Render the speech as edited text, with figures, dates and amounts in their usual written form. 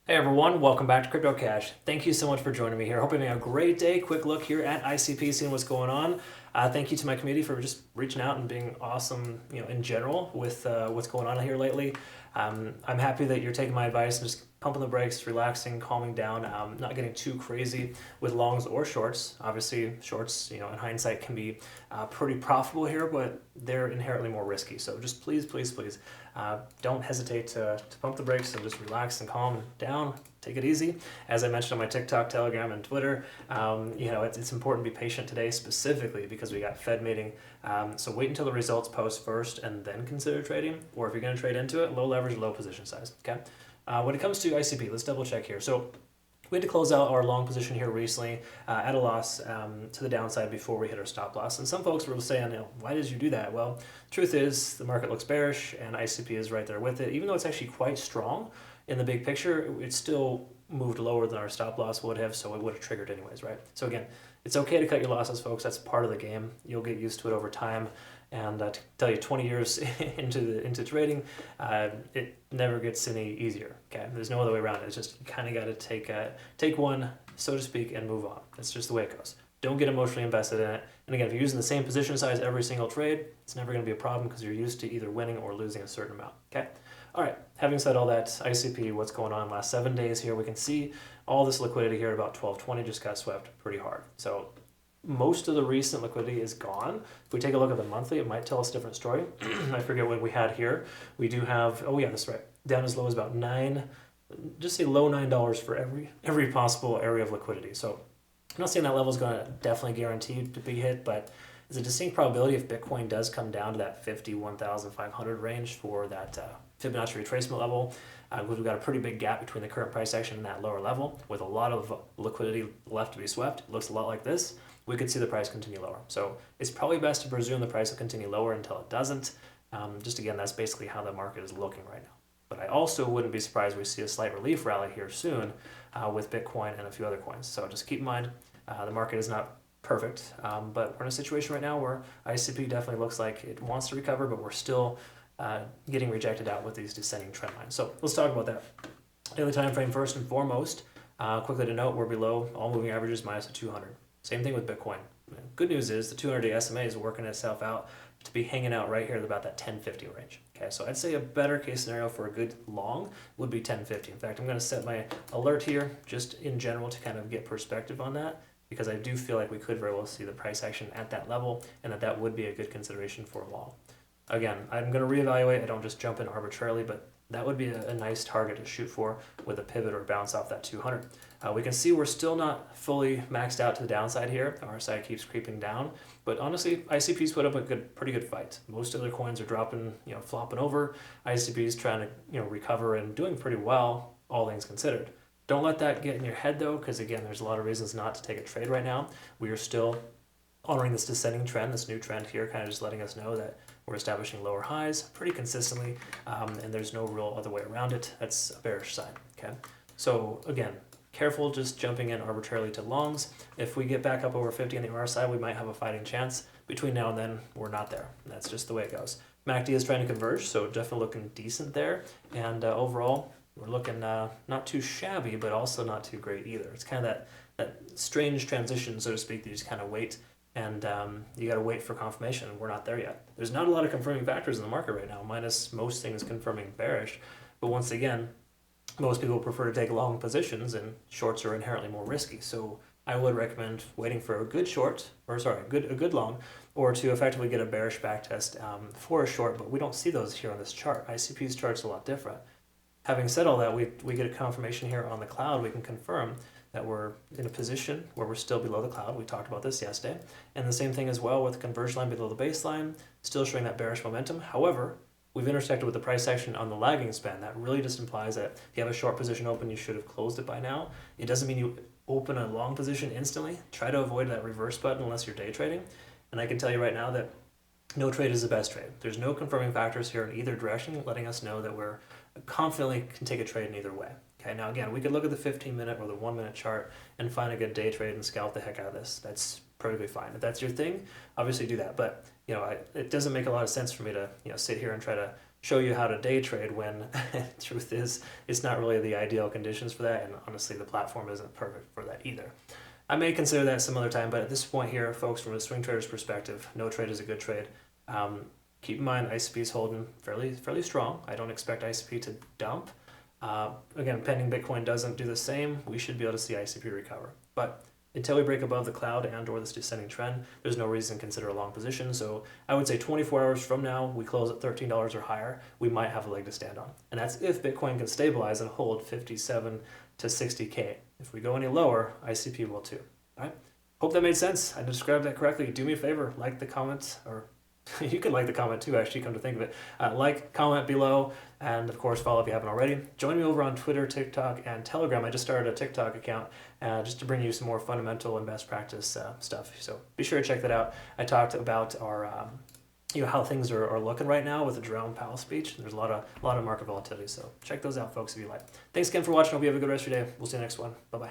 Hey everyone, welcome back to Crypto Cash. Thank you so much for joining me here. Hope you're having a great day. Quick look here at ICP, seeing what's going on. Thank you to my community for just reaching out and being awesome, in general with what's going on here lately. I'm happy that you're taking my advice and just pumping the brakes, relaxing, calming down, not getting too crazy with longs or shorts. Obviously, shorts, in hindsight can be pretty profitable here, but they're inherently more risky. So just please, please, please, don't hesitate to pump the brakes and just relax and calm down. Take it easy. As I mentioned on my TikTok, Telegram, and Twitter, it's important to be patient today, specifically because we got Fed meeting. So wait until the results post first and then consider trading. Or if you're going to trade into it, low leverage, low position size. Okay. When it comes to ICP, let's double check here. So we had to close out our long position here recently at a loss to the downside before we hit our stop loss. And some folks were saying, why did you do that? Well, truth is the market looks bearish and ICP is right there with it. Even though it's actually quite strong in the big picture, it still moved lower than our stop loss would have, so it would have triggered anyways, right? So again, it's okay to cut your losses, folks. That's part of the game. You'll get used to it over time. And to tell you, 20 years into trading, it never gets any easier. Okay, there's no other way around it. It's just you kind of got to take one, so to speak, and move on. That's just the way it goes. Don't get emotionally invested in it. And again, if you're using the same position size every single trade, it's never going to be a problem because you're used to either winning or losing a certain amount. Okay. All right. Having said all that, ICP, what's going on last 7 days here? We can see all this liquidity here at about 1220 just got swept pretty hard. So most of the recent liquidity is gone. If we take a look at the monthly, it might tell us a different story. I forget what we had here. We do have, oh yeah, that's right, down as low as about just say low $9 for every possible area of liquidity. So I'm not saying that level is going to definitely guaranteed to be hit, but there's a distinct probability if Bitcoin does come down to that 51,500 range for that Fibonacci retracement level. We've got a pretty big gap between the current price action and that lower level with a lot of liquidity left to be swept. It looks a lot like this. We could see the price continue lower. So it's probably best to presume the price will continue lower until it doesn't. Just again, that's basically how the market is looking right now. But I also wouldn't be surprised we see a slight relief rally here soon with Bitcoin and a few other coins. So just keep in mind, the market is not perfect, but we're in a situation right now where ICP definitely looks like it wants to recover, but we're still getting rejected out with these descending trend lines. So let's talk about that. Daily time frame first and foremost. Quickly to note, we're below all moving averages minus the 200. Same thing with Bitcoin. Good news is the 200-day SMA is working itself out to be hanging out right here at about that 1050 range. Okay, so I'd say a better case scenario for a good long would be 1050. In fact, I'm going to set my alert here just in general to kind of get perspective on that, because I do feel like we could very well see the price action at that level and that would be a good consideration for a long. Again, I'm going to reevaluate. I don't just jump in arbitrarily, but that would be a nice target to shoot for with a pivot or bounce off that 200. We can see we're still not fully maxed out to the downside here. Our side keeps creeping down, but honestly, ICP's put up a pretty good fight. Most other coins are dropping, flopping over. ICP's trying to, recover and doing pretty well, all things considered. Don't let that get in your head though, because again, there's a lot of reasons not to take a trade right now. We are still honoring this descending trend, this new trend here, kind of just letting us know that we're establishing lower highs pretty consistently, and there's no real other way around it. That's a bearish sign, okay? So again, careful just jumping in arbitrarily to longs. If we get back up over 50 on the RSI, we might have a fighting chance. Between now and then, we're not there. That's just the way it goes. MACD is trying to converge, so definitely looking decent there, and overall, we're looking not too shabby, but also not too great either. It's kind of that strange transition, so to speak, that you just kind of wait, and you got to wait for confirmation. We're not there yet. There's not a lot of confirming factors in the market right now, minus most things confirming bearish. But once again, most people prefer to take long positions, and shorts are inherently more risky. So I would recommend waiting for a good long, or to effectively get a bearish backtest for a short. But we don't see those here on this chart. ICP's chart's a lot different. Having said all that, we get a confirmation here on the cloud. We can confirm that we're in a position where we're still below the cloud. We talked about this yesterday. And the same thing as well with the conversion line below the baseline, still showing that bearish momentum. However, we've intersected with the price action on the lagging span. That really just implies that if you have a short position open, you should have closed it by now. It doesn't mean you open a long position instantly. Try to avoid that reverse button unless you're day trading. And I can tell you right now that no trade is the best trade. There's no confirming factors here in either direction, letting us know that we're confidently can take a trade in either way. Okay, now again, we could look at the 15-minute or the 1-minute chart and find a good day trade and scalp the heck out of this. That's perfectly fine. If that's your thing, obviously do that. But it doesn't make a lot of sense for me to sit here and try to show you how to day trade when truth is it's not really the ideal conditions for that, and honestly the platform isn't perfect for that either. I may consider that some other time, but at this point here, folks, from a swing trader's perspective, no trade is a good trade. Keep in mind ICP is holding fairly strong. I don't expect ICP to dump. Again, pending Bitcoin doesn't do the same, we should be able to see ICP recover. But until we break above the cloud and or this descending trend, there's no reason to consider a long position. So I would say 24 hours from now, we close at $13 or higher, we might have a leg to stand on. And that's if Bitcoin can stabilize and hold 57 to 60K. If we go any lower, ICP will too. All right. Hope that made sense. I described that correctly. Do me a favor, like the comment, or you can like the comment too, actually, come to think of it. Like, comment below, and of course follow if you haven't already. Join me over on Twitter, TikTok, and Telegram. I just started a TikTok account just to bring you some more fundamental and best practice stuff. So be sure to check that out. I talked about our how things are looking right now with the Jerome Powell speech. There's a lot of market volatility. So check those out, folks, if you like. Thanks again for watching. Hope you have a good rest of your day. We'll see you next one. Bye-bye.